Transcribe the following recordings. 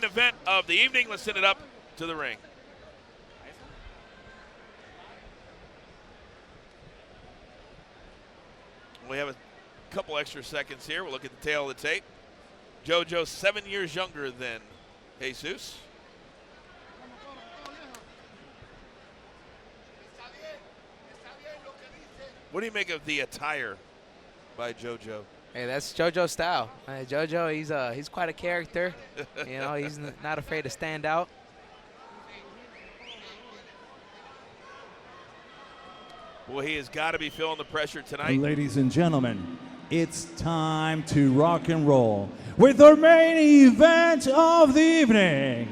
event of the evening. Let's send it up to the ring. We have a couple extra seconds here. We'll look at the tail of the tape. JoJo 7 years younger than Jesus. What do you make of the attire by JoJo? Hey, that's JoJo's style. JoJo, he's quite a character. You know, he's not afraid to stand out. Well, he has got to be feeling the pressure tonight. Ladies and gentlemen, it's time to rock and roll with our main event of the evening.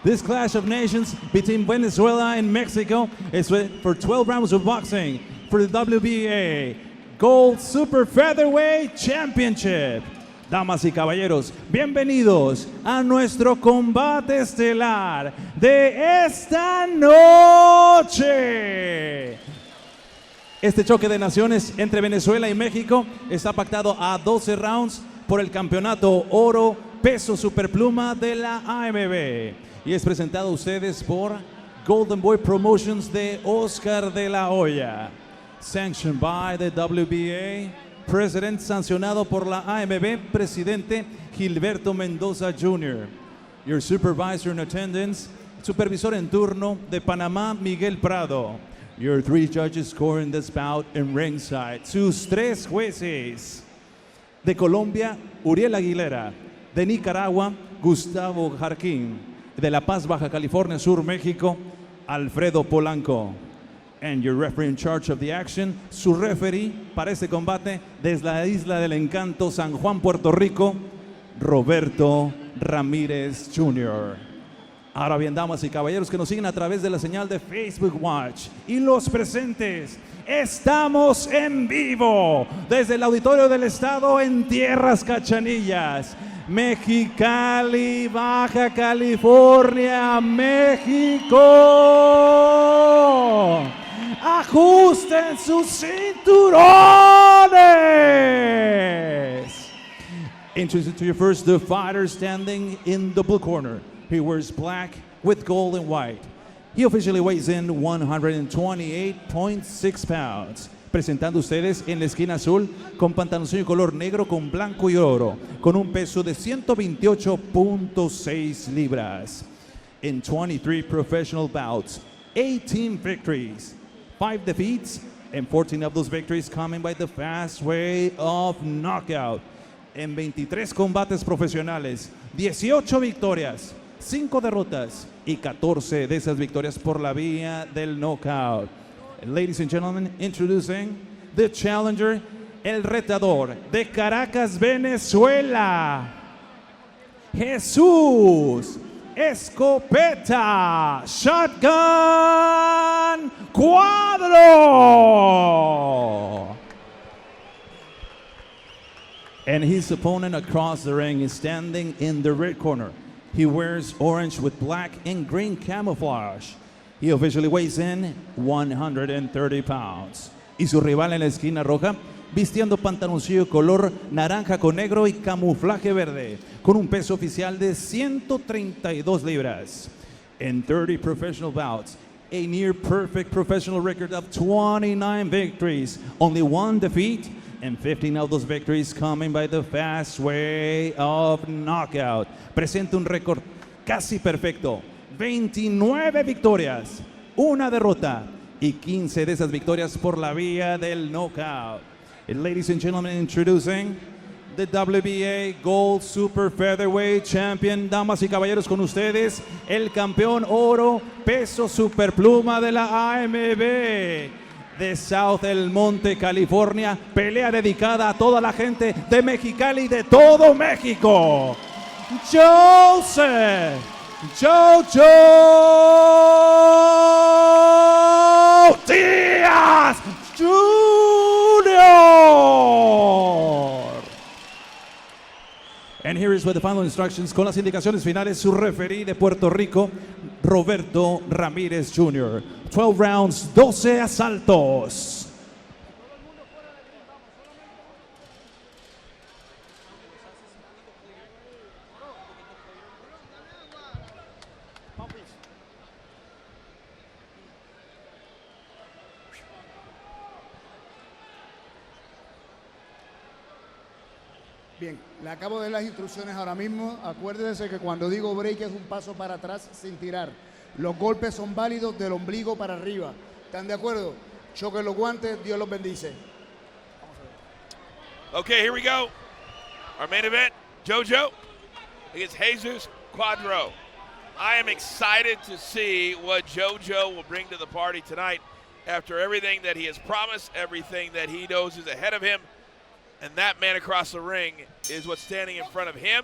This clash of nations between Venezuela and Mexico is for 12 rounds of boxing for the WBA Gold Super Featherweight Championship. Damas y caballeros, bienvenidos a nuestro combate estelar de esta noche. Este choque de naciones entre Venezuela y México está pactado a 12 rounds por el campeonato oro peso superpluma de la AMB y es presentado a ustedes por Golden Boy Promotions de Oscar de la Hoya. Sanctioned by the WBA, President sancionado por la AMB, Presidente Gilberto Mendoza Jr. Your supervisor in attendance, supervisor en turno de Panamá, Miguel Prado. Your 3 judges scoring this bout in ringside. Sus 3 jueces. De Colombia, Uriel Aguilera. De Nicaragua, Gustavo Jarquín. De La Paz, Baja California Sur, México, Alfredo Polanco. And your referee in charge of the action, su referee para este combate desde la Isla del Encanto, San Juan, Puerto Rico, Roberto Ramírez Jr. Ahora bien, damas y caballeros que nos siguen a través de la señal de Facebook Watch y los presentes, estamos en vivo desde el Auditorio del Estado en Tierras Cachanillas, Mexicali, Baja California, México. Ajusten sus cinturones. Introducing to you first the fighter standing in the blue corner. He wears black with gold and white. He officially weighs in 128.6 pounds. Presentando ustedes en la esquina azul con pantaloncillo color negro con blanco y oro, con un peso de 128.6 libras. In 23 professional bouts, 18 victories, 5 defeats, and 14 of those victories coming by the fast way of knockout. En 23 combates profesionales, 18 victorias, 5 derrotas y 14 de esas victorias por la vía del knockout. Ladies and gentlemen, introducing the challenger, el retador de Caracas, Venezuela, Jesús Escopeta Shotgun Cuadro. And his opponent across the ring is standing in the red corner. He wears orange with black and green camouflage. He officially weighs in 130 pounds. Y su rival en la esquina roja, vistiendo pantaloncillo color naranja con negro y camuflaje verde, con un peso oficial de 132 libras. In 30 professional bouts, a near perfect professional record of 29 victories, only 1 defeat, and 15 of those victories coming by the fast way of knockout. Presenta un récord casi perfecto. 29 victorias, 1 derrota y 15 de esas victorias por la vía del knockout. And ladies and gentlemen, introducing the WBA Gold Super Featherweight Champion. Damas y caballeros, con ustedes, el campeón oro peso superpluma de la AMB. De South El Monte, California, pelea dedicada a toda la gente de Mexicali y de todo México. Joseph JoJo Diaz Jr. And here is with the final instructions, con las indicaciones finales, su referee de Puerto Rico, Roberto Ramírez Jr. 12 rounds, 12 asaltos. Bien, le acabo de dar las instrucciones ahora mismo. Acuérdese que cuando digo break es un paso para atrás sin tirar. Los golpes son válidos del ombligo para arriba. ¿Están de acuerdo? Choquen los guantes, Dios los bendice. Okay, here we go. Our main event, JoJo against Jesus Cuadro. I am excited to see what JoJo will bring to the party tonight after everything that he has promised, everything that he knows is ahead of him. And that man across the ring is what's standing in front of him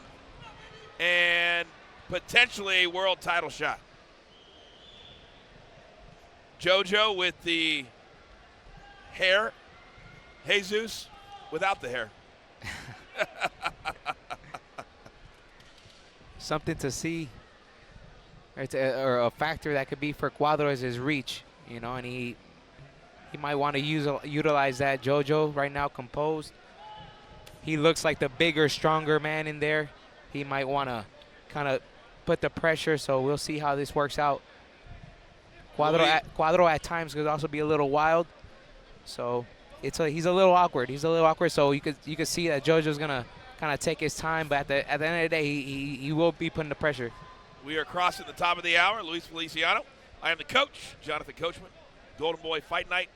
and potentially a world title shot. JoJo with the hair, Jesus without the hair. Something to see, or a factor that could be for Cuadro is his reach, you know, and he might want to utilize that. JoJo right now composed. He looks like the bigger, stronger man in there. He might want to kind of put the pressure, so we'll see how this works out. Cuadro at times could also be a little wild, so he's a little awkward. He's a little awkward, so you could see that JoJo's gonna kind of take his time, but at the end of the day, he will be putting the pressure. We are crossing the top of the hour. Luis Feliciano. I am the coach, Jonathan Coachman. Golden Boy Fight Night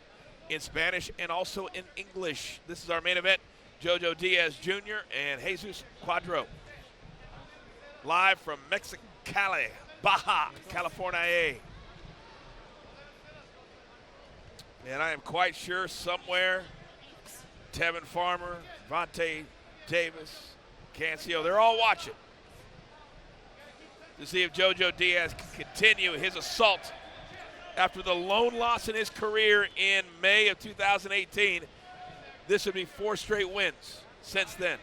in Spanish and also in English. This is our main event. JoJo Diaz Jr. and Jesus Cuadro. Live from Mexicali, Baja California. And I am quite sure somewhere, Tevin Farmer, Vontae Davis, Cancio, they're all watching to see if JoJo Diaz can continue his assault after the lone loss in his career in May of 2018. This would be 4 straight wins since then.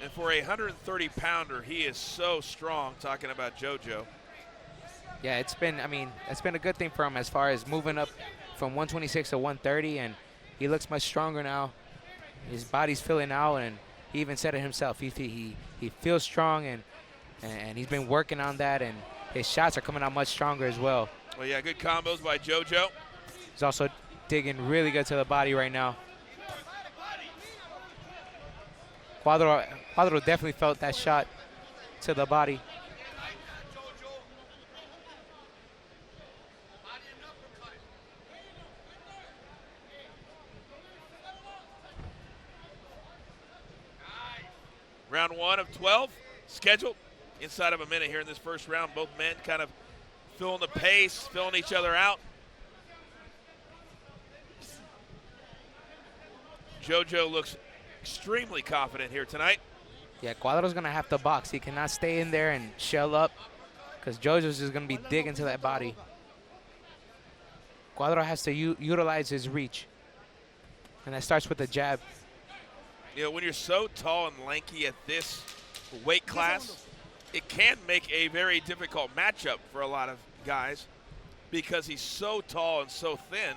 And for a 130-pounder, he is so strong, talking about JoJo. Yeah, it's been a good thing for him as far as moving up from 126 to 130, and he looks much stronger now. His body's filling out, and he even said it himself. He feels strong, and he's been working on that, and his shots are coming out much stronger as well. Well, yeah, good combos by JoJo. He's also digging really good to the body right now. Cuadro definitely felt that shot to the body. Round 1 of 12 scheduled inside of a minute here in this first round. Both men kind of filling the pace, filling each other out. JoJo looks extremely confident here tonight. Yeah, Cuadro's going to have to box. He cannot stay in there and shell up because JoJo's just going to be digging to that body. Cuadro has to utilize his reach, and that starts with the jab. You know, when you're so tall and lanky at this weight class, it can make a very difficult matchup for a lot of guys because he's so tall and so thin.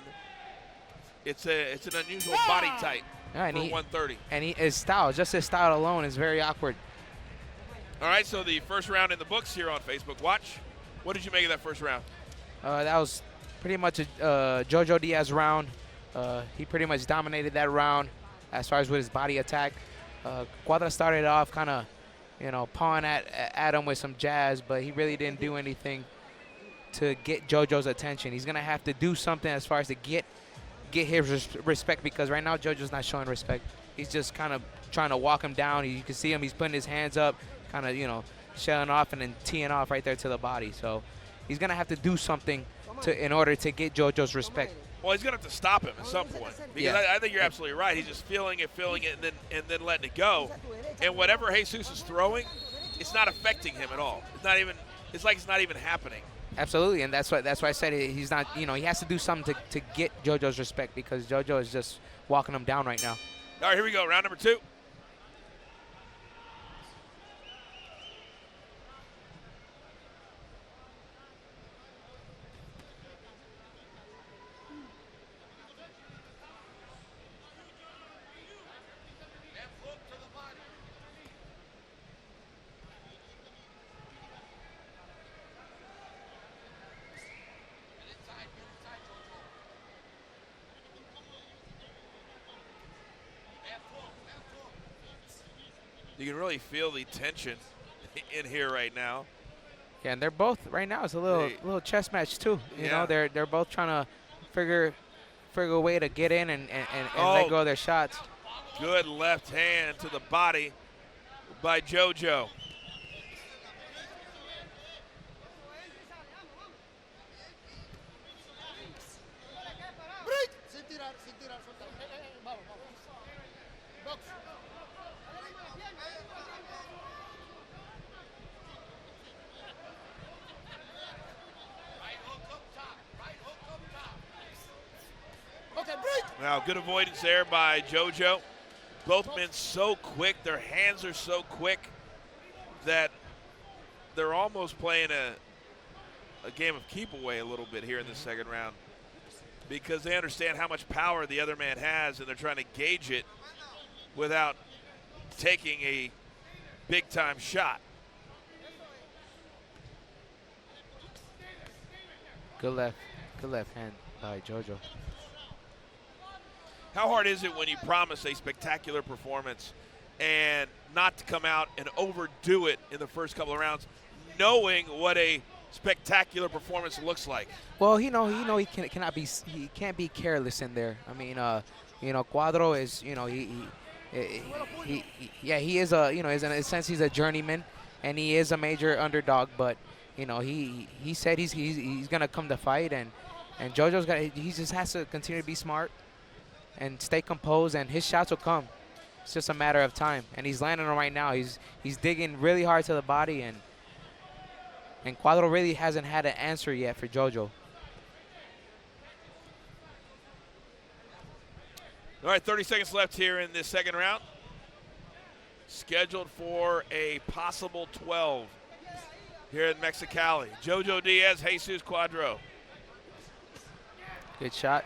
It's an unusual body type for 130. And his style, just his style alone, is very awkward. All right, so the first round in the books here on Facebook Watch. What did you make of that first round? That was pretty much a JoJo Diaz round. He pretty much dominated that round as far as with his body attack. Cuadro started off kind of, pawing at him with some jabs, but he really didn't do anything to get JoJo's attention. He's going to have to do something as far as to get his respect, because right now JoJo's not showing respect. He's just kind of trying to walk him down. You can see him. He's putting his hands up, kind of, shelling off and then teeing off right there to the body. So he's going to have to do something in order to get JoJo's respect. Well, he's going to have to stop him at some point. Because I think you're absolutely right. He's just feeling it, and then letting it go. And whatever Jesus is throwing, it's not affecting him at all. It's like it's not even happening. Absolutely, and that's why I said he's not. He has to do something to get JoJo's respect, because JoJo is just walking him down right now. All right, here we go. Round number 2. You can really feel the tension in here right now. Yeah, and they're both right now. It's a little chess match too. You know, they're both trying to figure a way to get in and let go of their shots. Good left hand to the body by JoJo. Now, good avoidance there by JoJo. Both men so quick, their hands are so quick that they're almost playing a game of keep away a little bit here in the second round, because they understand how much power the other man has, and they're trying to gauge it without taking a big-time shot. Good left hand by JoJo. How hard is it when you promise a spectacular performance and not to come out and overdo it in the first couple of rounds, knowing what a spectacular performance looks like? Well, he can't be careless in there. I mean, Cuadro is, he is a, in a sense he's a journeyman, and he is a major underdog. But he said he's gonna come to fight, and JoJo's he just has to continue to be smart and stay composed, and his shots will come. It's just a matter of time, and he's landing them right now. He's digging really hard to the body, and Cuadro really hasn't had an answer yet for JoJo. All right, 30 seconds left here in this second round. Scheduled for a possible 12 here in Mexicali. JoJo Diaz, Jesus Cuadro. Good shot.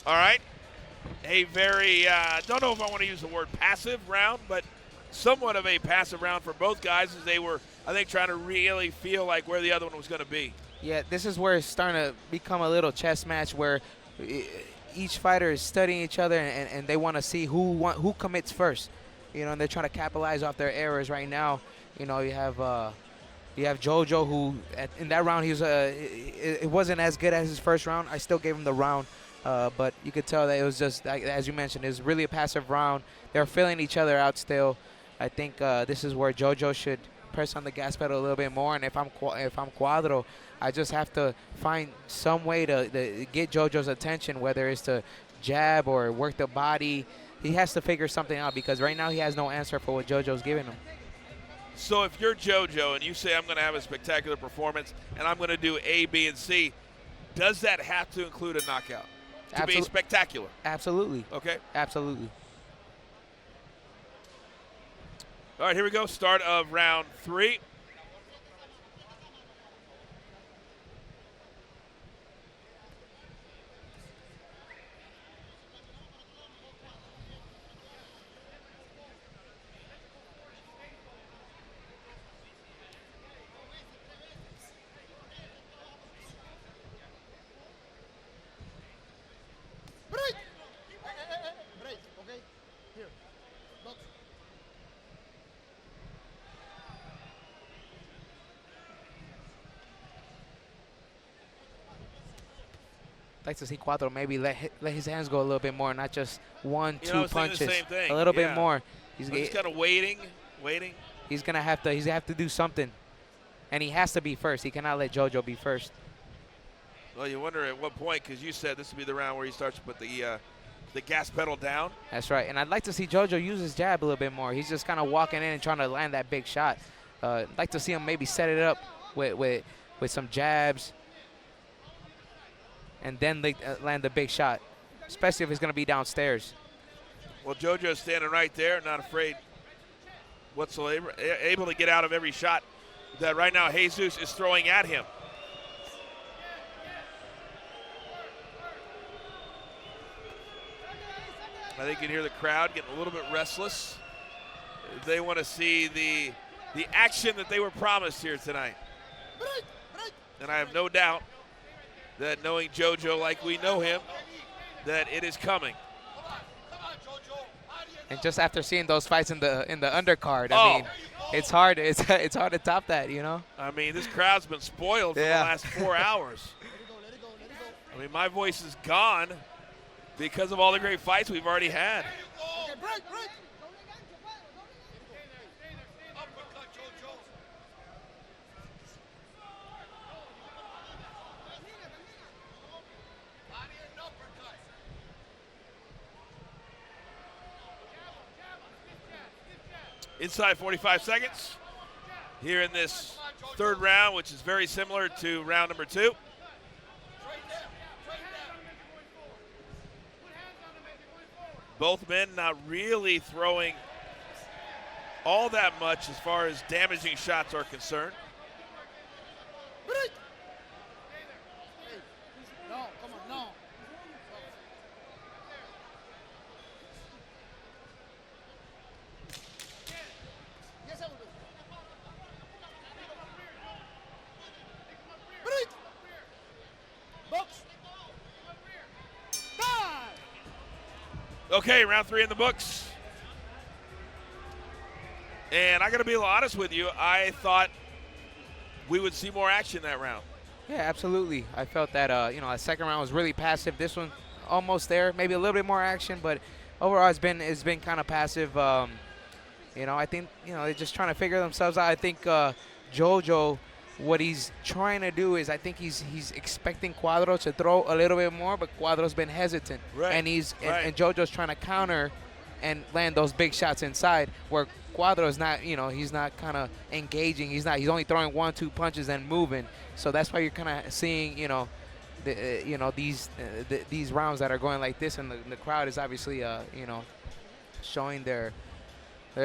All right, a very, don't know if I want to use the word passive round, but somewhat of a passive round for both guys, as they were, I think, trying to really feel like where the other one was going to be. Yeah, this is where it's starting to become a little chess match where each fighter is studying each other, and they want to see who commits first. And they're trying to capitalize off their errors right now. You have JoJo, who in that round it wasn't as good as his first round. I still gave him the round. But you could tell that it was just, as you mentioned, it was really a passive round. They're filling each other out still. I think this is where JoJo should press on the gas pedal a little bit more. And if I'm Cuadro, I just have to find some way to get JoJo's attention, whether it's to jab or work the body. He has to figure something out, because right now he has no answer for what JoJo's giving him. So if you're JoJo and you say, I'm going to have a spectacular performance and I'm going to do A, B, and C, does that have to include a knockout to be spectacular? Absolutely. Okay. Absolutely. All right, here we go. Start of round 3. I'd like to see Cuadro maybe let his hands go a little bit more, not just one, two punches. The same thing. A little bit more. He's kind of waiting. He's gonna have to do something, and he has to be first. He cannot let JoJo be first. Well, you wonder at what point, because you said this would be the round where he starts to put the gas pedal down. That's right, and I'd like to see JoJo use his jab a little bit more. He's just kind of walking in and trying to land that big shot. I'd like to see him maybe set it up with some jabs, and then land the big shot, especially if it's going to be downstairs. Well, JoJo's standing right there, not afraid whatsoever, able to get out of every shot that right now Jesus is throwing at him. I think you can hear the crowd getting a little bit restless. They want to see the action that they were promised here tonight. And I have no doubt that knowing JoJo like we know him, that it is coming. And just after seeing those fights in the undercard, I mean, it's hard. It's hard to top that, you know. I mean, this crowd's been spoiled for the last 4 hours. I mean, my voice is gone because of all the great fights we've already had. Inside 45 seconds here in this third round, which is very similar to round number 2. Both men not really throwing all that much as far as damaging shots are concerned. Okay, round 3 in the books. And I got to be honest with you, I thought we would see more action that round. Yeah, absolutely. I felt that, you know, the second round was really passive. This one almost there, maybe a little bit more action, but overall it's been kind of passive. You know, I think, you know, they're just trying to figure themselves out. I think JoJo, what he's trying to do is I think he's expecting Cuadro to throw a little bit more, but Cuadro's been hesitant. Right. And and JoJo's trying to counter and land those big shots inside where Cuadro's not, you know, he's not kind of engaging. He's only throwing 1-2 punches and moving. So that's why you're kind of seeing, you know, these rounds that are going like this, and the crowd is obviously, you know, showing their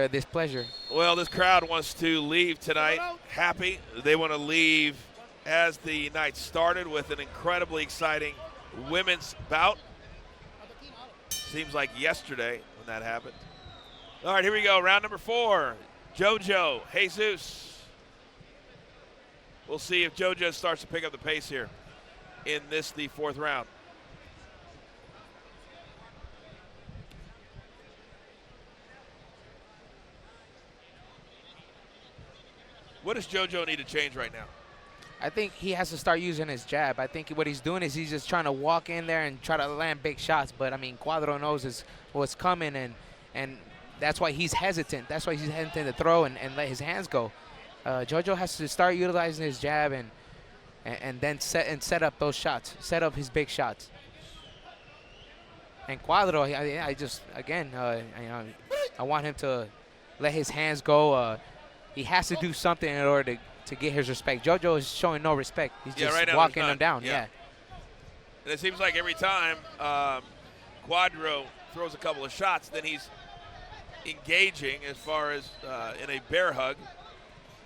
displeasure. Well, this crowd wants to leave tonight happy. They want to leave as the night started with an incredibly exciting women's bout. Seems like yesterday when that happened. All right, here we go. Round number 4. JoJo, Jesus. We'll see if JoJo starts to pick up the pace here in this, the 4th round. What does JoJo need to change right now? I think he has to start using his jab. I think what he's doing is he's just trying to walk in there and try to land big shots. But, I mean, Cuadro knows what's coming, and that's why he's hesitant. That's why he's hesitant to throw and let his hands go. JoJo has to start utilizing his jab and then set up those shots, set up his big shots. And Cuadro, I just, again, I want him to let his hands go. He has to do something in order to get his respect. JoJo is showing no respect. He's just right now walking him down. Yeah. And it seems like every time Cuadro throws a couple of shots, then he's engaging as far as in a bear hug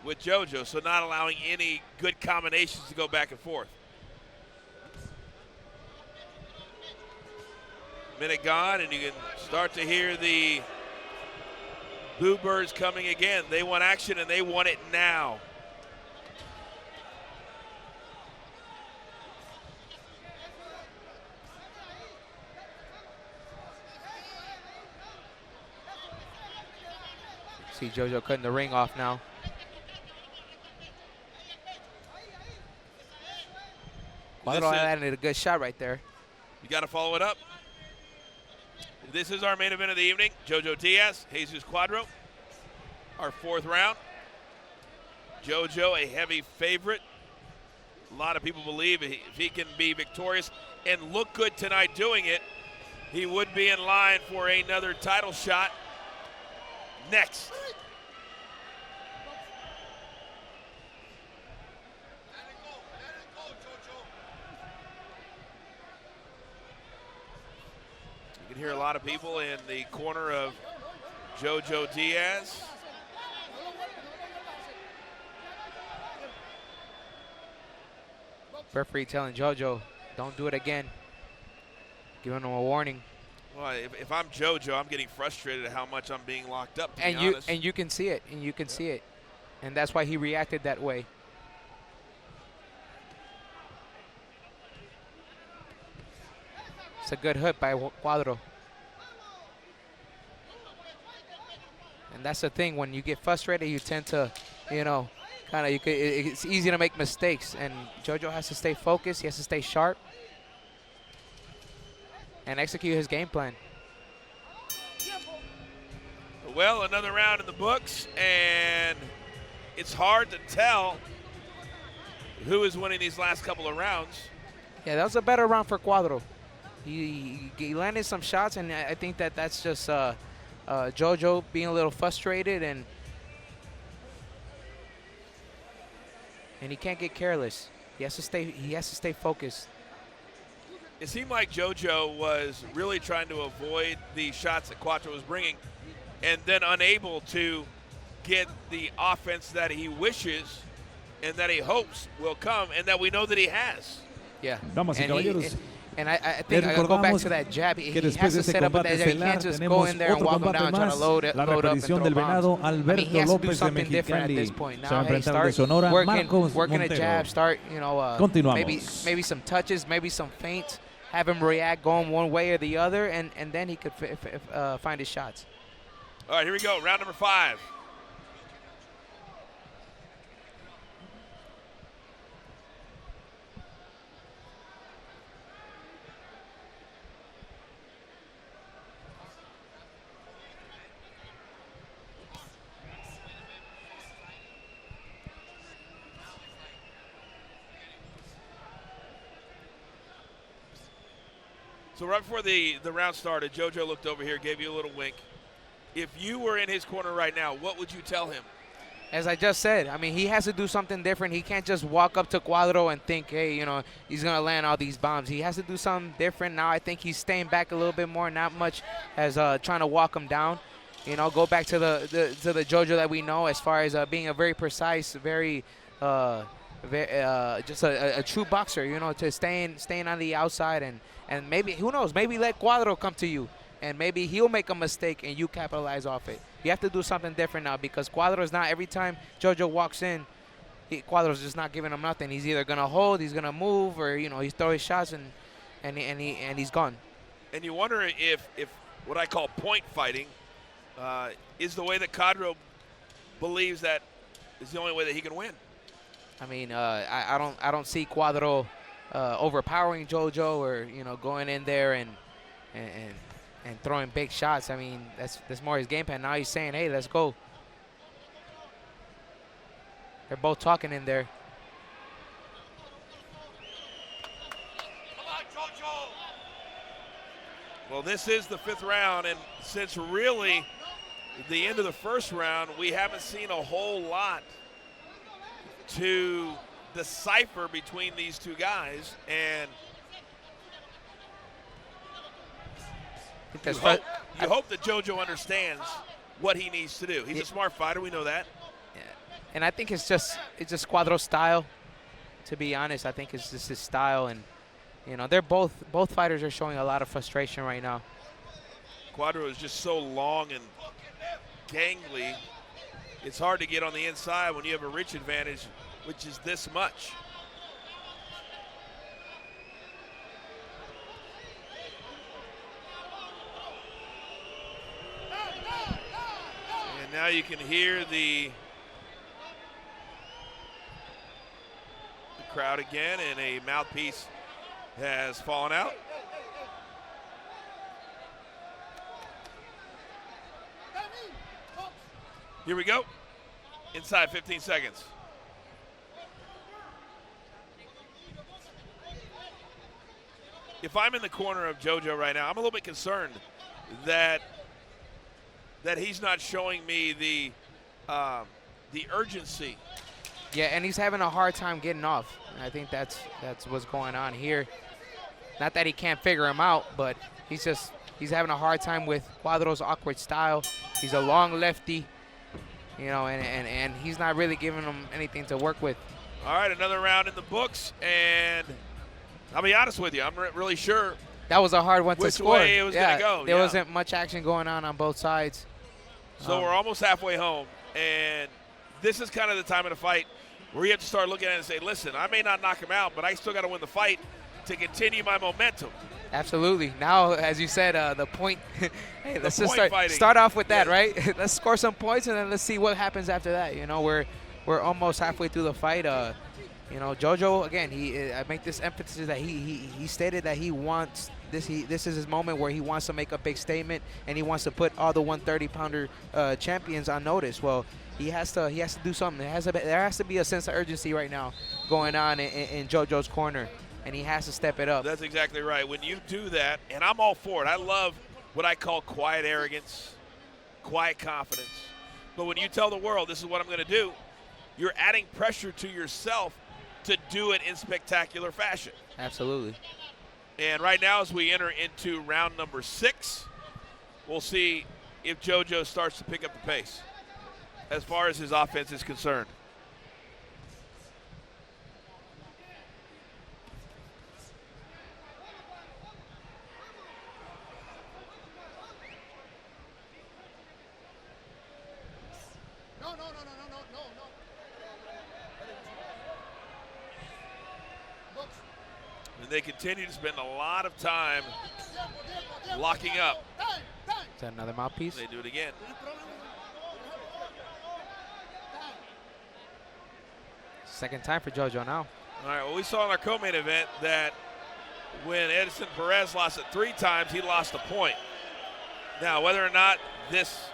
with JoJo, so not allowing any good combinations to go back and forth. Minute gone, and you can start to hear the Boo Birds coming again. They want action, and they want it now. See JoJo cutting the ring off now. Cuadro landed a good shot right there. You got to follow it up. This is our main event of the evening. JoJo Diaz, Jesus Cuadro. Our 4th round. JoJo, a heavy favorite. A lot of people believe if he can be victorious and look good tonight doing it, he would be in line for another title shot next. You can hear a lot of people in the corner of JoJo Diaz. Referee telling JoJo, don't do it again. Giving him a warning. Well, if I'm JoJo, I'm getting frustrated at how much I'm being locked up, to be And honest. you can see it, and that's why he reacted that way. It's a good hook by Cuadro. And that's the thing, when you get frustrated, you tend to, it's easy to make mistakes. And JoJo has to stay focused. He has to stay sharp and execute his game plan. Well, another round in the books, and it's hard to tell who is winning these last couple of rounds. Yeah, that was a better round for Cuadro. He landed some shots, and I think that's just JoJo being a little frustrated, and he can't get careless. He has to stay focused. It seemed like JoJo was really trying to avoid the shots that Cuadro was bringing, and then unable to get the offense that he wishes and that he hopes will come, and that we know that he has. Yeah. Damas y caballeros, And I think I go back to that jab. He has to set up with that jab. He can't just go in there and walk him down, trying to load up and throw del venado, bombs. I mean, Alberto he has to do López de something different at Mexicali. this point. Se va a Now, hey, enfrentar de start Sonora, Marcos working a Montero. jab, start, Continuamos. maybe some touches, maybe some feints, have him react going one way or the other, and then he could find his shots. All right, here we go, round number 5. So right before the round started, JoJo looked over here, gave you a little wink. If you were in his corner right now, what would you tell him? As I just said, I mean, he has to do something different. He can't just walk up to Cuadro and think, hey, he's going to land all these bombs. He has to do something different. Now I think he's staying back a little bit more, not much as trying to walk him down. Go back to the JoJo that we know as far as being a very precise, very just a true boxer, to staying on the outside and maybe, who knows, maybe let Cuadro come to you. And maybe he'll make a mistake and you capitalize off it. You have to do something different now, because Cuadro is not, every time JoJo walks in, Cuadro's just not giving him nothing. He's either going to hold, he's going to move, or, he's throwing shots and he's gone. And you wonder if what I call point fighting is the way that Cuadro believes that is the only way that he can win. I mean, I don't see Cuadro overpowering JoJo or, going in there and throwing big shots. I mean, that's more his game plan. Now he's saying, hey, let's go. They're both talking in there. Come on, JoJo. Well, this is the 5th round, and since really the end of the 1st round, we haven't seen a whole lot to decipher between these two guys, and you hope that JoJo understands what he needs to do. He's a smart fighter, we know that. Yeah. And I think it's just Cuadro's style. To be honest, I think it's just his style, and they're both fighters are showing a lot of frustration right now. Cuadro is just so long and gangly. It's hard to get on the inside when you have a reach advantage, which is this much. And now you can hear the crowd again, and a mouthpiece has fallen out. Here we go. Inside 15 seconds. If I'm in the corner of JoJo right now, I'm a little bit concerned that he's not showing me the urgency. Yeah, and he's having a hard time getting off. And I think that's what's going on here. Not that he can't figure him out, but he's having a hard time with Cuadro's awkward style. He's a long lefty, and he's not really giving him anything to work with. All right, another round in the books, and I'll be honest with you, I'm really sure that was a hard one to which score. way it was going to go. There yeah. wasn't much action going on both sides. So we're almost halfway home, and this is kind of the time of the fight where you have to start looking at it and say, listen, I may not knock him out, but I still got to win the fight to continue my momentum. Absolutely. Now, as you said, the point. Hey, let's just fighting. start off with that, right? Let's score some points, and then let's see what happens after that. You know, we're almost halfway through the fight. You know, JoJo, again, I make this emphasis that he stated that he wants this. This is his moment where he wants to make a big statement, and he wants to put all the 130-pounder champions on notice. Well, he has to do something. There has to be a sense of urgency right now going on in JoJo's corner, and he has to step it up. That's exactly right. When you do that, and I'm all for it. I love what I call quiet arrogance, quiet confidence. But when you tell the world this is what I'm going to do, you're adding pressure to yourself to do it in spectacular fashion. Absolutely. And right now, as we enter into round number 6, we'll see if JoJo starts to pick up the pace as far as his offense is concerned. And they continue to spend a lot of time locking up. Is that another mouthpiece? They do it again. Second time for JoJo now. All right, well, we saw in our co-main event that when Edson Perez lost it 3 times, he lost a point. Now, whether or not this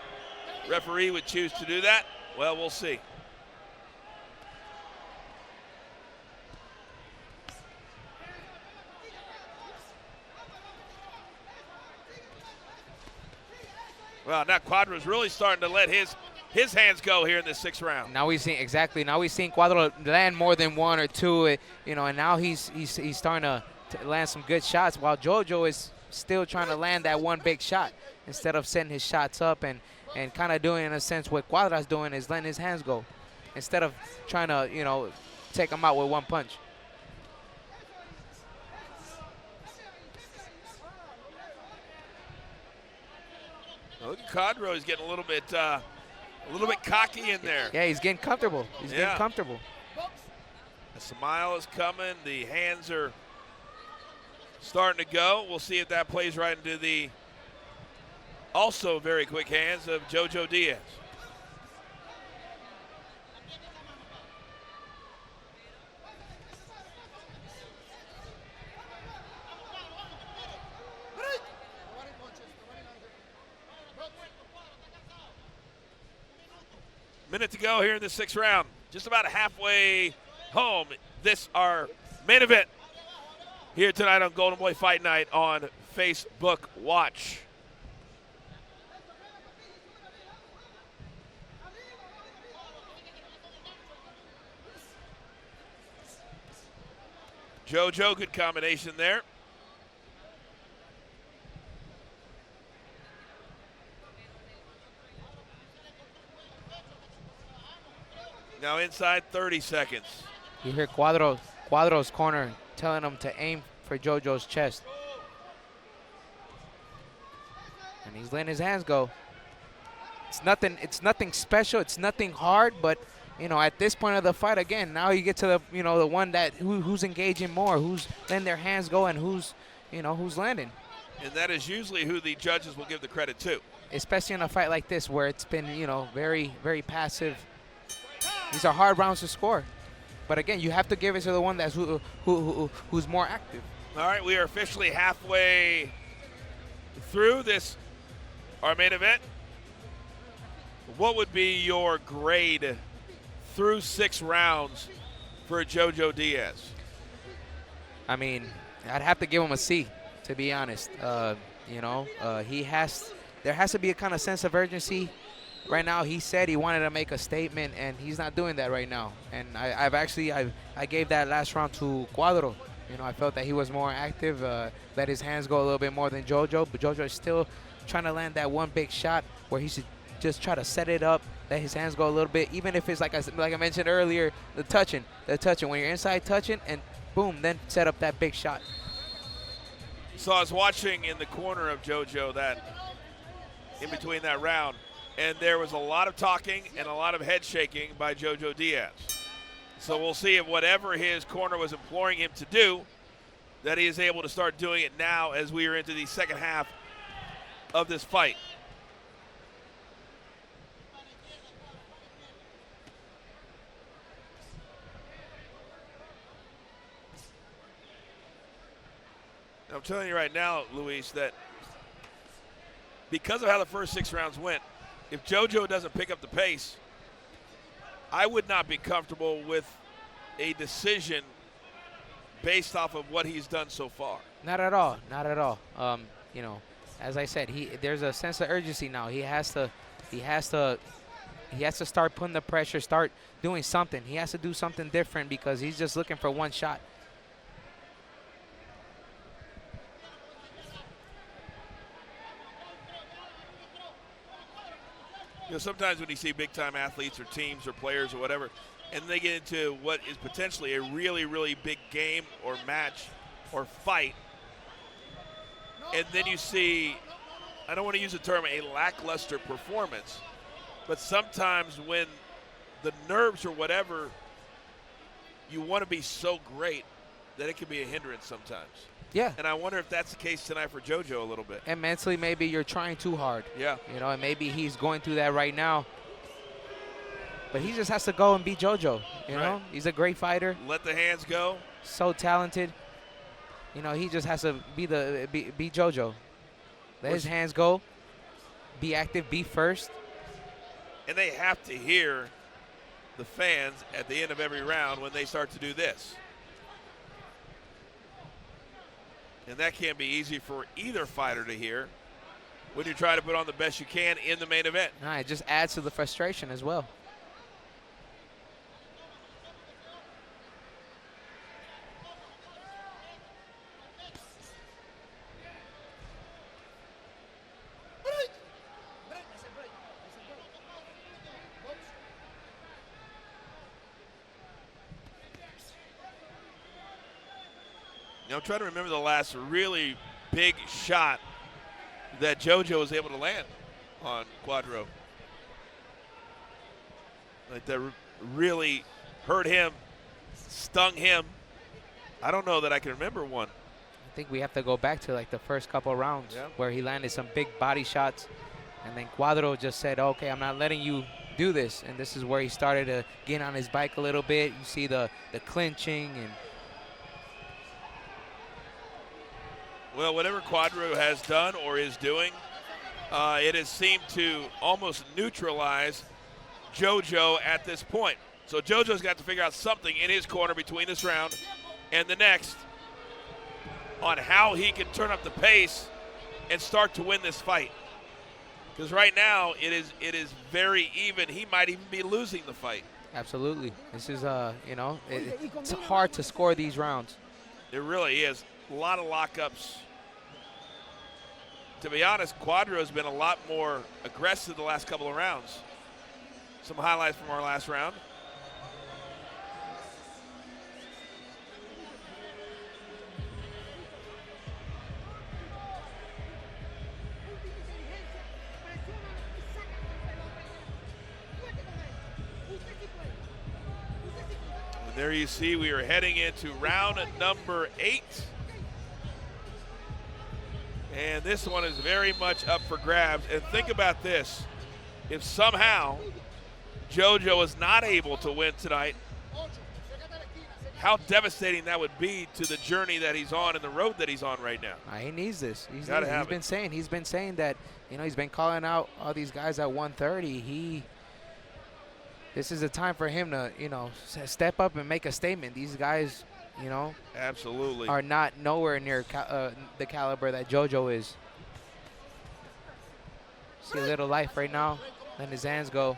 referee would choose to do that, well, we'll see. Well, now Cuadro's really starting to let his hands go here in the 6th round. Now we've seen Cuadro land more than 1 or 2, you know, and now he's starting to land some good shots, while JoJo is still trying to land that one big shot instead of setting his shots up and kind of doing, in a sense, what Cuadro's doing is letting his hands go instead of trying to, you know, take him out with one punch. Look at Cuadro. He's getting a little bit cocky in there. Yeah, he's getting comfortable. He's getting comfortable. The smile is coming. The hands are starting to go. We'll see if that plays right into the also very quick hands of JoJo Diaz. Minute to go here in the 6th round. Just about halfway home. This our main event here tonight on Golden Boy Fight Night on Facebook Watch. JoJo, good combination there. Now inside 30 seconds. You hear Cuadro's corner telling him to aim for JoJo's chest. And he's letting his hands go. It's nothing special, it's nothing hard, but you know, at this point of the fight, again, now you get to the, you know, the one that who's engaging more, who's letting their hands go, and who's landing. And that is usually who the judges will give the credit to. Especially in a fight like this where it's been, you know, very, very passive. These are hard rounds to score. But again, you have to give it to the one that's who's more active. All right, we are officially halfway through this, our main event. What would be your grade through 6 rounds for JoJo Diaz? I mean, I'd have to give him a C, to be honest. You know, there has to be a kind of sense of urgency. Right now, he said he wanted to make a statement, and he's not doing that right now. And I gave that last round to Cuadro. You know, I felt that he was more active, let his hands go a little bit more than JoJo, but JoJo is still trying to land that one big shot where he should just try to set it up, let his hands go a little bit, even if it's like I mentioned earlier, the touching. When you're inside touching, and boom, then set up that big shot. So I was watching in the corner of JoJo that in between that round, and there was a lot of talking and a lot of head shaking by JoJo Diaz. So we'll see if whatever his corner was imploring him to do, that he is able to start doing it now as we are into the second half of this fight. I'm telling you right now, Luis, that because of how the first 6 rounds went, if JoJo doesn't pick up the pace, I would not be comfortable with a decision based off of what he's done so far. Not at all. Not at all. You know, as I said, there's a sense of urgency now. He has to start putting the pressure, start doing something. He has to do something different because he's just looking for one shot. You know, sometimes when you see big-time athletes or teams or players or whatever, and they get into what is potentially a really, really big game or match or fight, and then you see, I don't want to use the term a lackluster performance, but sometimes when the nerves or whatever, you want to be so great that it can be a hindrance sometimes. Yeah. And I wonder if that's the case tonight for JoJo a little bit. And mentally, maybe you're trying too hard. Yeah. You know, and maybe he's going through that right now. But he just has to go and beat JoJo. You know, he's a great fighter. Let the hands go. So talented. You know, he just has to beat JoJo. Let his hands go. Be active. Be first. And they have to hear the fans at the end of every round when they start to do this. And that can't be easy for either fighter to hear when you try to put on the best you can in the main event. Nah, it just adds to the frustration as well. You know, I'm trying to remember the last really big shot that JoJo was able to land on Cuadro. Like that really hurt him, stung him. I don't know that I can remember one. I think we have to go back to like the first couple rounds where he landed some big body shots. And then Cuadro just said, okay, I'm not letting you do this. And this is where he started to get on his bike a little bit. You see the clinching and well, whatever Cuadro has done or is doing, it has seemed to almost neutralize JoJo at this point. So JoJo's got to figure out something in his corner between this round and the next on how he can turn up the pace and start to win this fight. Because right now it is very even. He might even be losing the fight. Absolutely. This is, you know, it's hard to score these rounds. It really is. A lot of lockups. To be honest, Cuadro has been a lot more aggressive the last couple of rounds. Some highlights from our last round. And there you see we are heading into round number 8. And this one is very much up for grabs. And think about this. If somehow JoJo is not able to win tonight, how devastating that would be to the journey that he's on and the road that he's on right now. He needs this. He's been saying that, you know, he's been calling out all these guys at 130. This is a time for him to, you know, step up and make a statement. These guys, you know, absolutely are not nowhere near the caliber that JoJo is. See a little life right now. Letting his hands go.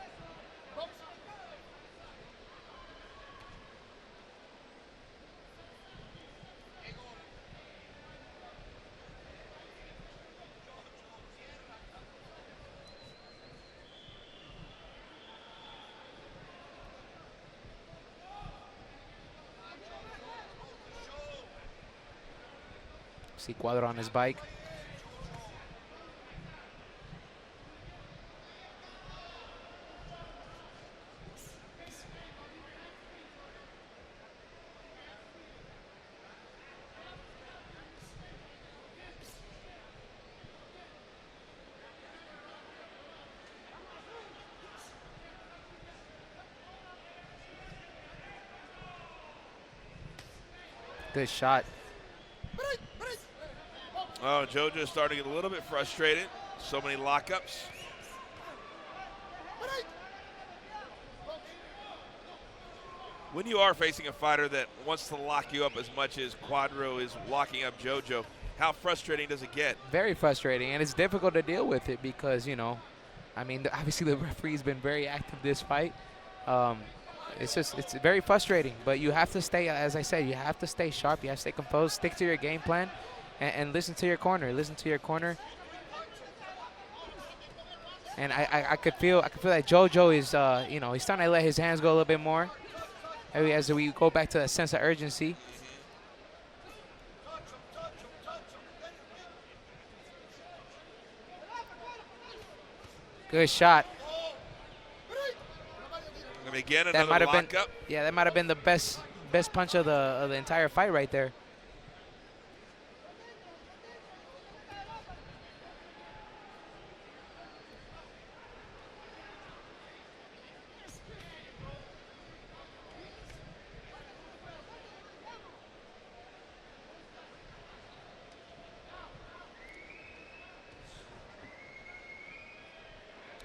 See Cuadro on his bike. Good shot. Oh, JoJo's starting to get a little bit frustrated. So many lockups. When you are facing a fighter that wants to lock you up as much as Cuadro is locking up JoJo, how frustrating does it get? Very frustrating, and it's difficult to deal with it because, you know, I mean, obviously the referee's been very active this fight. It's very frustrating, but you have to stay, as I said, you have to stay sharp, you have to stay composed, stick to your game plan, and listen to your corner, And I could feel that JoJo is, you know, he's starting to let his hands go a little bit more as we go back to that sense of urgency. Good shot. And again, That another might have been, lockup. yeah, that might have been the best punch of the entire fight right there.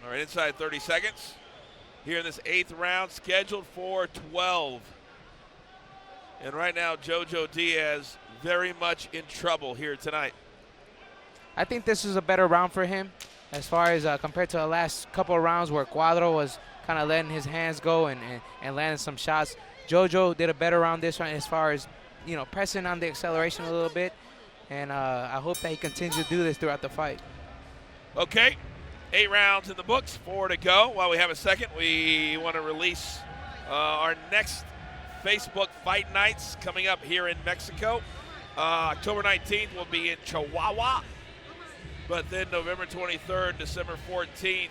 All right, inside 30 seconds. Here in this 8th round, scheduled for 12. And right now, JoJo Diaz very much in trouble here tonight. I think this is a better round for him as far as compared to the last couple of rounds where Cuadro was kind of letting his hands go and landing some shots. JoJo did a better round this round as far as, you know, pressing on the acceleration a little bit. And I hope that he continues to do this throughout the fight. Okay, 8 rounds in the books, 4 to go. While we have a second, we want to release our next Facebook Fight Nights coming up here in Mexico. October 19th will be in Chihuahua, but then November 23rd, December 14th,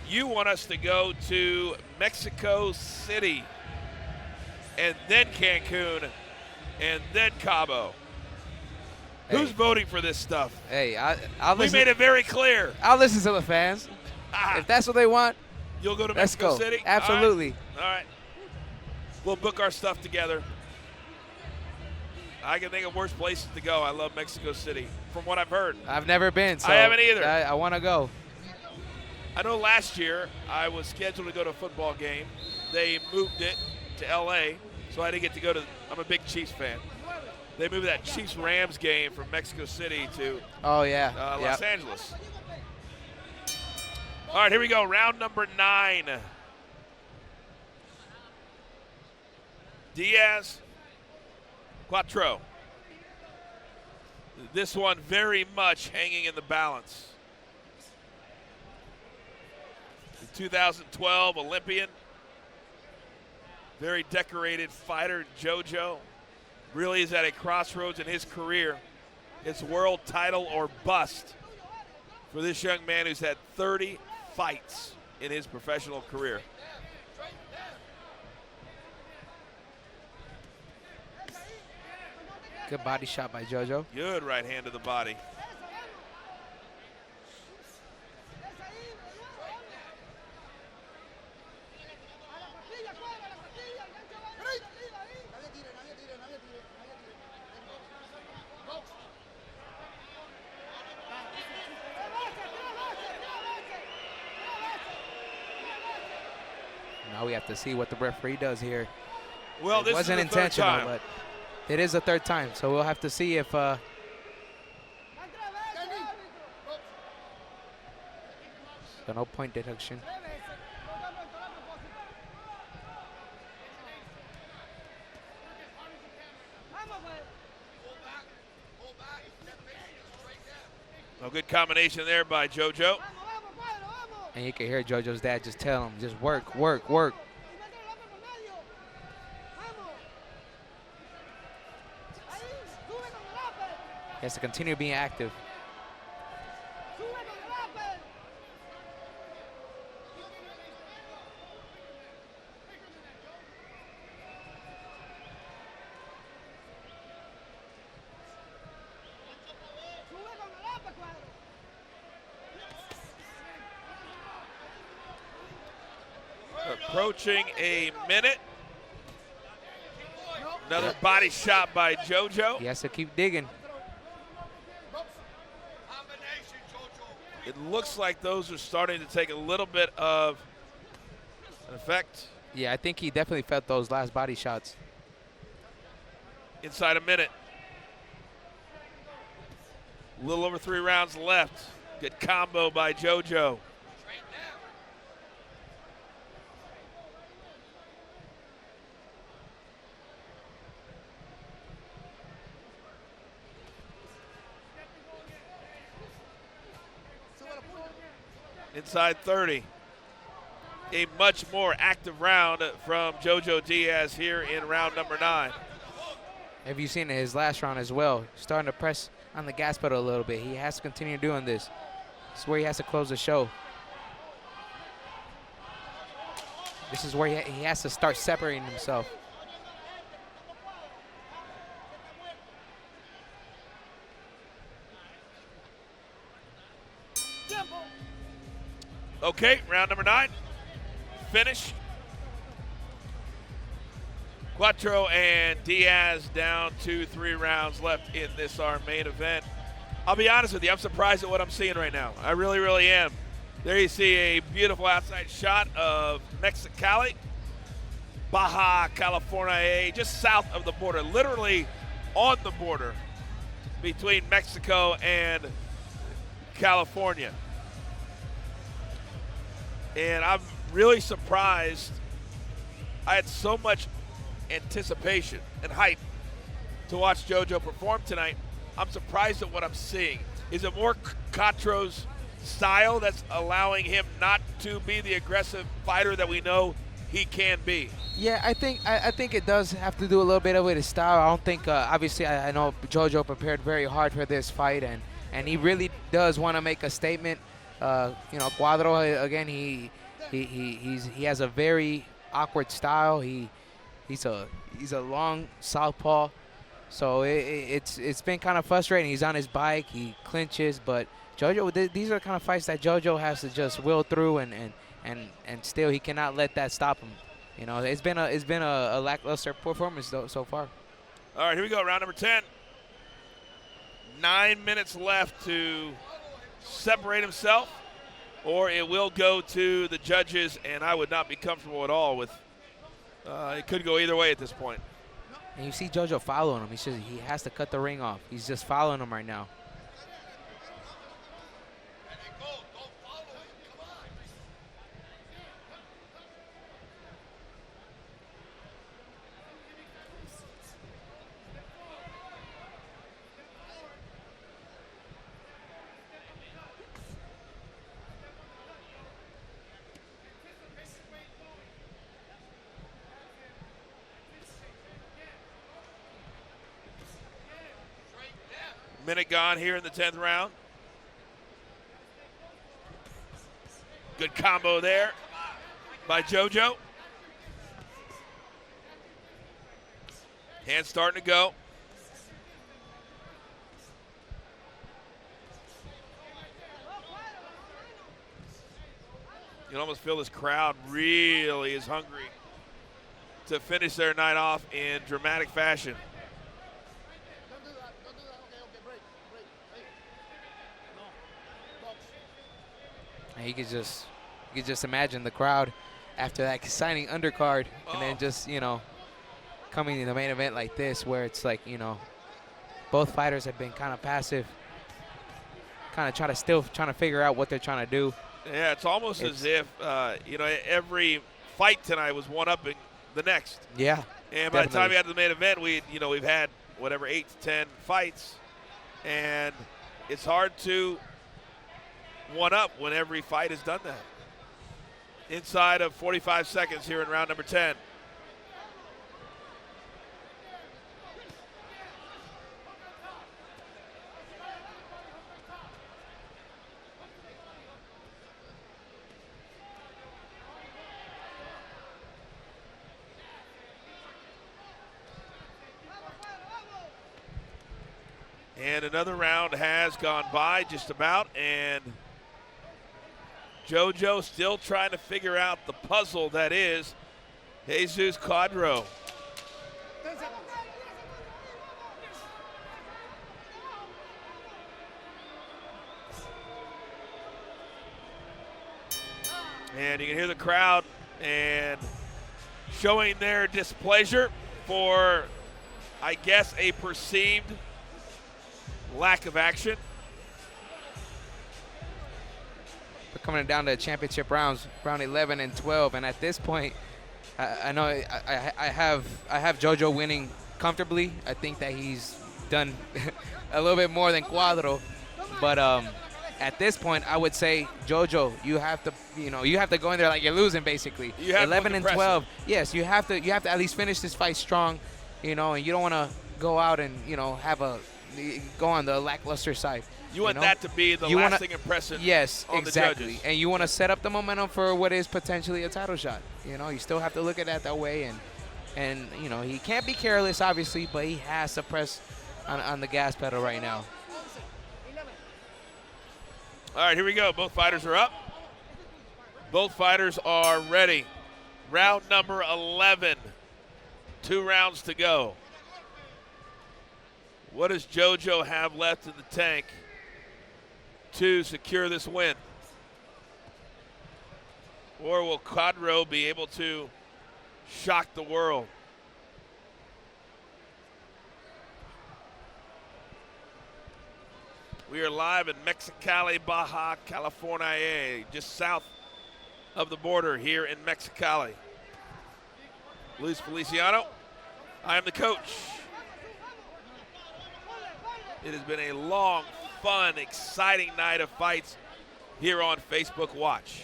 you want us to go to Mexico City, and then Cancun, and then Cabo. Hey. Who's voting for this stuff? Hey, I'll We listen. made it very clear. I'll listen to the fans. If that's what they want, You'll go to let's Mexico go. City? Absolutely. All right. We'll book our stuff together. I can think of worse places to go. I love Mexico City, from what I've heard. I've never been, so I haven't either. I want to go. I know last year I was scheduled to go to a football game. They moved it to L.A., so I didn't get to go to – I'm a big Chiefs fan. They moved that Chiefs-Rams game from Mexico City to Oh, yeah. Los Angeles. All right, here we go. Round number 9. Diaz, Cuadro. This one very much hanging in the balance. The 2012 Olympian, very decorated fighter, JoJo, really is at a crossroads in his career. It's world title or bust for this young man who's had 30 fights in his professional career. Good body shot by JoJo. Good right hand to the body. Now we have to see what the referee does here. Well, It this wasn't is the third intentional, time. but it is the third time, so we'll have to see if so no point deduction. A good combination there by JoJo. And you can hear JoJo's dad just tell him, just work, work, work. He has to continue being active. Approaching a minute. Another body shot by JoJo. He has to keep digging. It looks like those are starting to take a little bit of an effect. Yeah, I think he definitely felt those last body shots. Inside a minute. A little over 3 rounds left. Good combo by JoJo. Inside 30. A much more active round from JoJo Diaz here in round number 9. Have you seen his last round as well? Starting to press on the gas pedal a little bit. He has to continue doing this. This is where he has to close the show. This is where he has to start separating himself. Okay, round number 9. Finish. Cuadro and Diaz down to 3 rounds left in this our main event. I'll be honest with you, I'm surprised at what I'm seeing right now. I really, really am. There you see a beautiful outside shot of Mexicali, Baja California, just south of the border, literally on the border between Mexico and California. And I'm really surprised. I had so much anticipation and hype to watch JoJo perform tonight. I'm surprised at what I'm seeing. Is it more Cuadro's style that's allowing him not to be the aggressive fighter that we know he can be? Yeah, I think it does have to do a little bit with his style. I don't think, obviously, I know JoJo prepared very hard for this fight, and he really does want to make a statement. You know, Cuadro, again, he has a very awkward style. He's a long southpaw, so it's been kind of frustrating. He's on his bike, he clinches, but JoJo, these are the kind of fights that JoJo has to just will through, and still he cannot let that stop him. You know, it's been a lackluster performance though so far. All right, here we go, round number 10. 9 minutes left to separate himself, or it will go to the judges, and I would not be comfortable at all with. It could go either way at this point. And you see JoJo following him. He has to cut the ring off. He's just following him right now. Minute gone here in the 10th round. Good combo there by JoJo. Hands starting to go. You can almost feel this crowd really is hungry to finish their night off in dramatic fashion. And you could just imagine the crowd after that signing undercard, and then just, you know, coming to the main event like this, where it's like, you know, both fighters have been kind of passive, kind of trying to figure out what they're trying to do. Yeah, it's almost as if you know, every fight tonight was one-upping the next. Yeah. And by the time we got to the main event, we've had whatever 8 to 10 fights, and it's hard to one up when every fight has done that. Inside of 45 seconds here in round number 10. And another round has gone by just about, and JoJo still trying to figure out the puzzle that is Jesus Cuadro. And you can hear the crowd and showing their displeasure for, I guess, a perceived lack of action. We're coming down to championship rounds, round 11 and 12, and at this point, I know I have JoJo winning comfortably. I think that he's done a little bit more than Cuadro, but at this point, I would say JoJo, you have to go in there like you're losing basically. You have 11 and 12. Yes, you have to at least finish this fight strong, and you don't want to go out and go on the lackluster side. You want that to be the lasting impression. Yes, on exactly. the judges. And you want to set up the momentum for what is potentially a title shot. You still have to look at it that way, and he can't be careless, obviously, but he has to press on the gas pedal right now. All right, here we go. Both fighters are up. Both fighters are ready. Round number 11. 2 rounds to go. What does JoJo have left in the tank to secure this win? Or will Cuadro be able to shock the world? We are live in Mexicali, Baja California, just south of the border here in Mexicali. Luis Feliciano, I am the coach. It has been a long, fun, exciting night of fights here on Facebook Watch.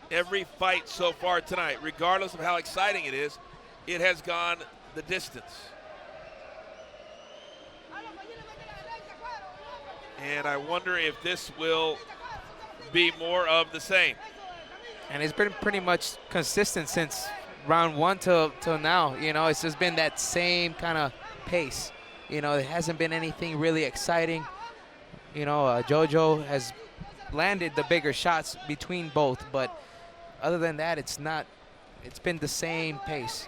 Every fight so far tonight, regardless of how exciting it has gone the distance. And I wonder if this will be more of the same. And it's been pretty much consistent since round 1 till now. It's just been that same kind of pace. It hasn't been anything really exciting. JoJo has landed the bigger shots between both, but other than that, it's been the same pace.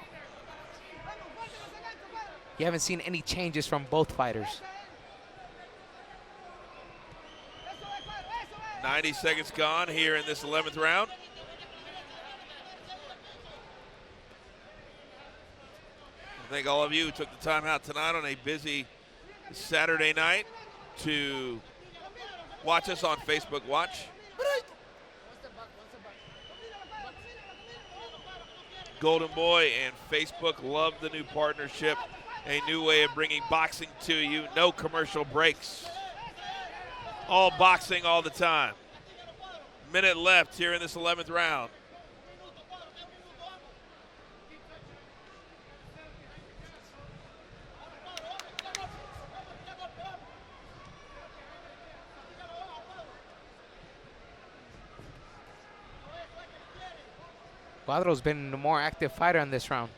You haven't seen any changes from both fighters. 90 seconds gone here in this 11th round. I thank all of you who took the time out tonight on a busy Saturday night to watch us on Facebook Watch. Golden Boy and Facebook love the new partnership, a new way of bringing boxing to you. No commercial breaks. All boxing all the time. Minute left here in this 11th round. Cuadro's been the more active fighter in this round.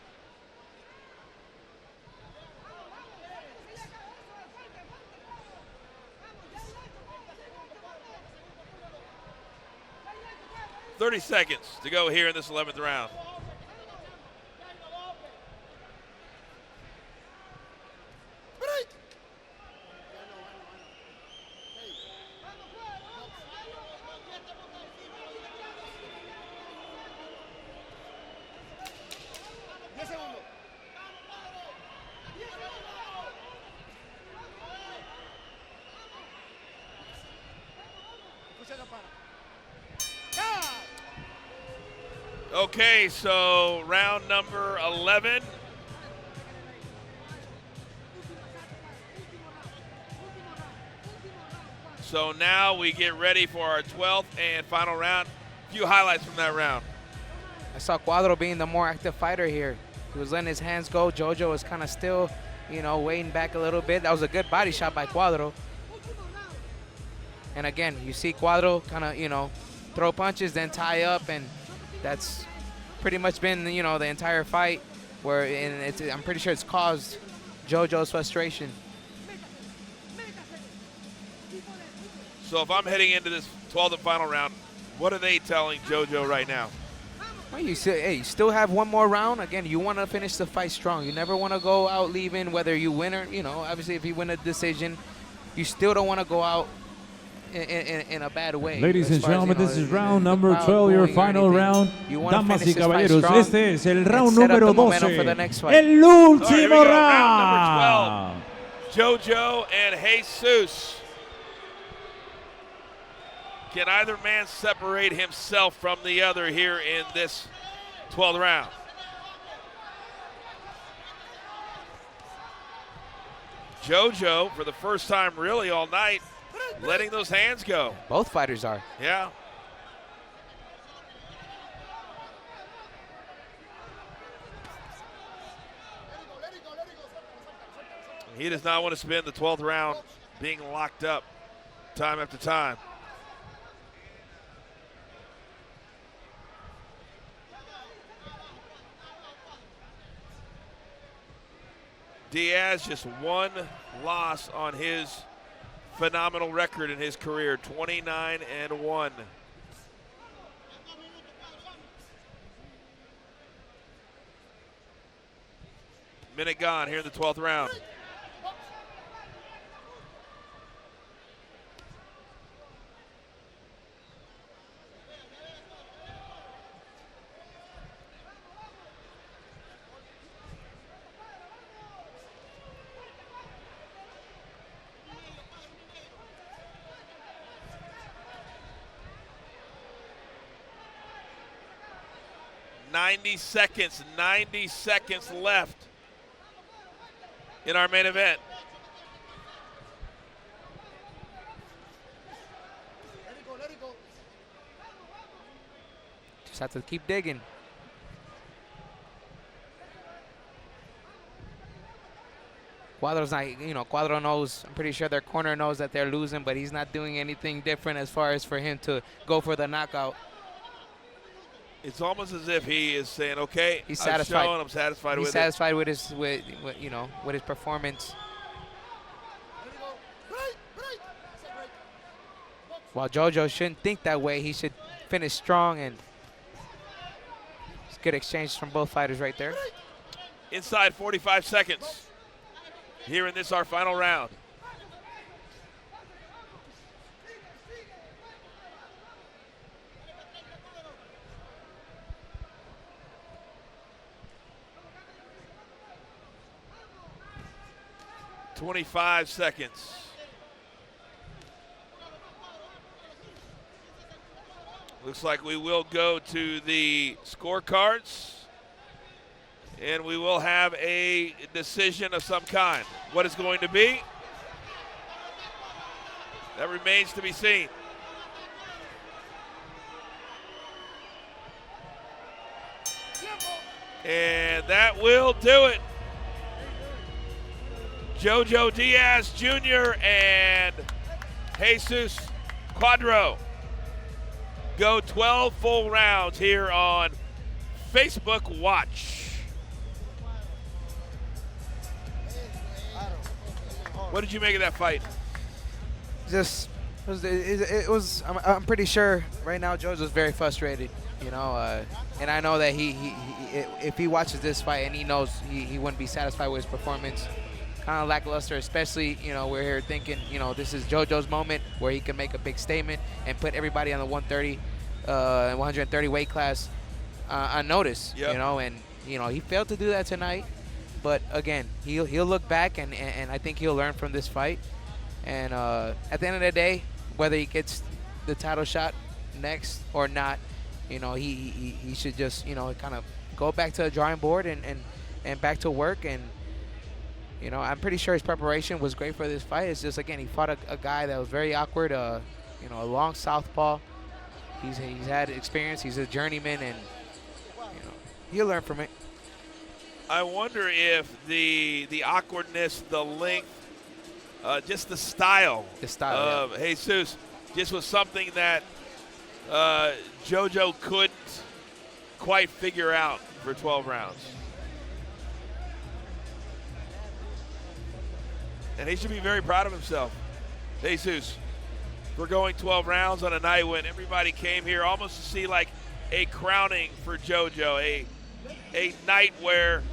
.30 seconds to go here in this 11th round. Okay, so round number 11. So now we get ready for our 12th and final round. A few highlights from that round. I saw Cuadro being the more active fighter here. He was letting his hands go. JoJo was kind of still, waiting back a little bit. That was a good body shot by Cuadro. And again, you see Cuadro kind of, throw punches, then tie up, and that's pretty much been, the entire fight. I'm pretty sure it's caused JoJo's frustration. So if I'm heading into this 12th and final round, what are they telling JoJo right now? Well, you still have one more round. Again, you want to finish the fight strong. You never want to go out leaving, whether you win or, obviously if you win a decision, you still don't want to go out in a bad way. Ladies and gentlemen, this is round number 12, your final round. Damas y caballeros, este es el round número 12. El último round. Round number 12. JoJo and Jesus. Can either man separate himself from the other here in this 12th round? JoJo, for the first time really all night, letting those hands go. Both fighters are. Yeah. He does not want to spend the 12th round being locked up time after time. Diaz just one loss on his phenomenal record in his career, 29-1. Minute gone here in the 12th round. Ninety seconds left in our main event. Just have to keep digging. Cuadro's not, Cuadro knows, I'm pretty sure their corner knows that they're losing, but he's not doing anything different as far as for him to go for the knockout. It's almost as if he is saying, okay, he's satisfied. I'm satisfied with it. He's satisfied with his, with his performance. While JoJo shouldn't think that way, he should finish strong, and it's good exchange from both fighters right there. Inside 45 seconds here in this, our final round. $25 seconds. Looks like we will go to the scorecards, and we will have a decision of some kind. What it's going to be, that remains to be seen. And that will do it. JoJo Diaz Jr. and Jesus Cuadro go 12 full rounds here on Facebook Watch. What did you make of that fight? I'm pretty sure right now JoJo's very frustrated, and I know that if he watches this fight and he knows he wouldn't be satisfied with his performance. Kind of lackluster, especially, we're here thinking, this is JoJo's moment where he can make a big statement and put everybody on the 130 weight class on notice, yep. And he failed to do that tonight, but again, he'll look back and I think he'll learn from this fight, and at the end of the day, whether he gets the title shot next or not, he should just kind of go back to the drawing board and back to work. And I'm pretty sure his preparation was great for this fight. It's just, again, he fought a guy that was very awkward, a long southpaw. He's had experience. He's a journeyman, and he'll learn from it. I wonder if the awkwardness, the length, just the style of Jesus just was something that JoJo couldn't quite figure out for 12 rounds. And he should be very proud of himself. Jesus, we're going 12 rounds on a night when everybody came here almost to see like a crowning for JoJo, a night where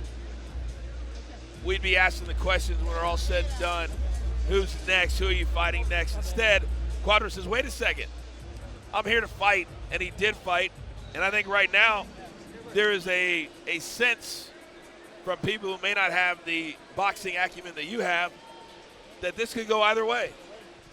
we'd be asking the questions when we're all said and done. Who's next? Who are you fighting next? Instead, Cuadro says, wait a second. I'm here to fight, and he did fight. And I think right now there is a sense from people who may not have the boxing acumen that you have that this could go either way.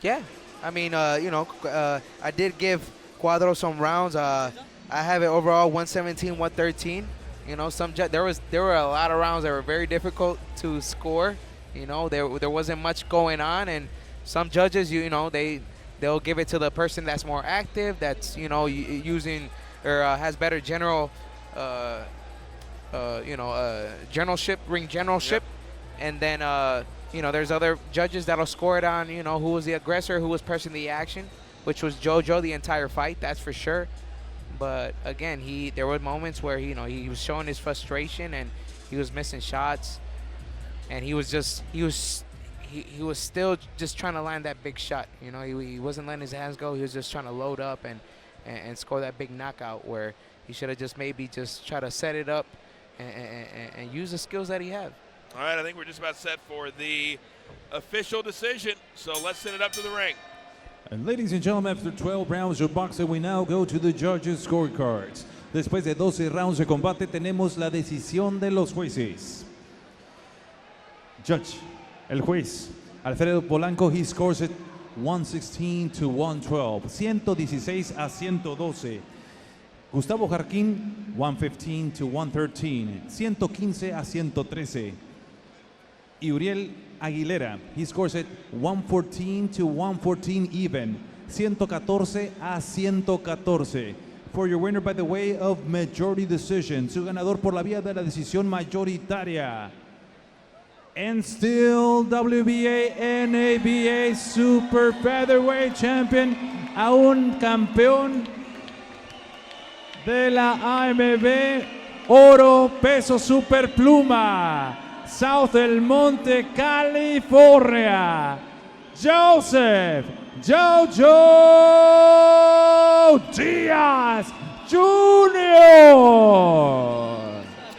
Yeah. I mean, I did give Cuadro some rounds. I have it overall 117, 113. You know, there were a lot of rounds that were very difficult to score. You know, there wasn't much going on, and some judges, they'll give it to the person that's more active, that's using or has better general, ring generalship, and then there's other judges that'll score it on who was the aggressor, who was pressing the action, which was JoJo the entire fight, that's for sure. But again, there were moments where he was showing his frustration and he was missing shots, and he was still just trying to land that big shot. He wasn't letting his hands go. He was just trying to load up and score that big knockout where he should have just maybe just try to set it up and use the skills that he had. All right, I think we're just about set for the official decision, so let's send it up to the ring. And ladies and gentlemen, after 12 rounds of boxing, we now go to the judges' scorecards. Después de 12 rounds de combate, tenemos la decisión de los jueces. Judge, el juez, Alfredo Polanco, he scores it 116 to 112, 116 a 112. Gustavo Jarquín, 115 to 113, 115 a 113. Y Uriel Aguilera, he scores it 114 to 114 even, 114 a 114. For your winner by the way of majority decision, su ganador por la vía de la decisión mayoritaria. And still WBA, NABA Super Featherweight Champion, a un campeón de la AMB, oro, peso super pluma, South del Monte, California, Joseph JoJo Diaz Jr.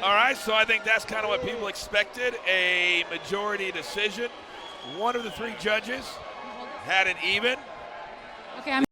All right, so I think that's kind of what people expected, a majority decision. One of the three judges had it even. Okay,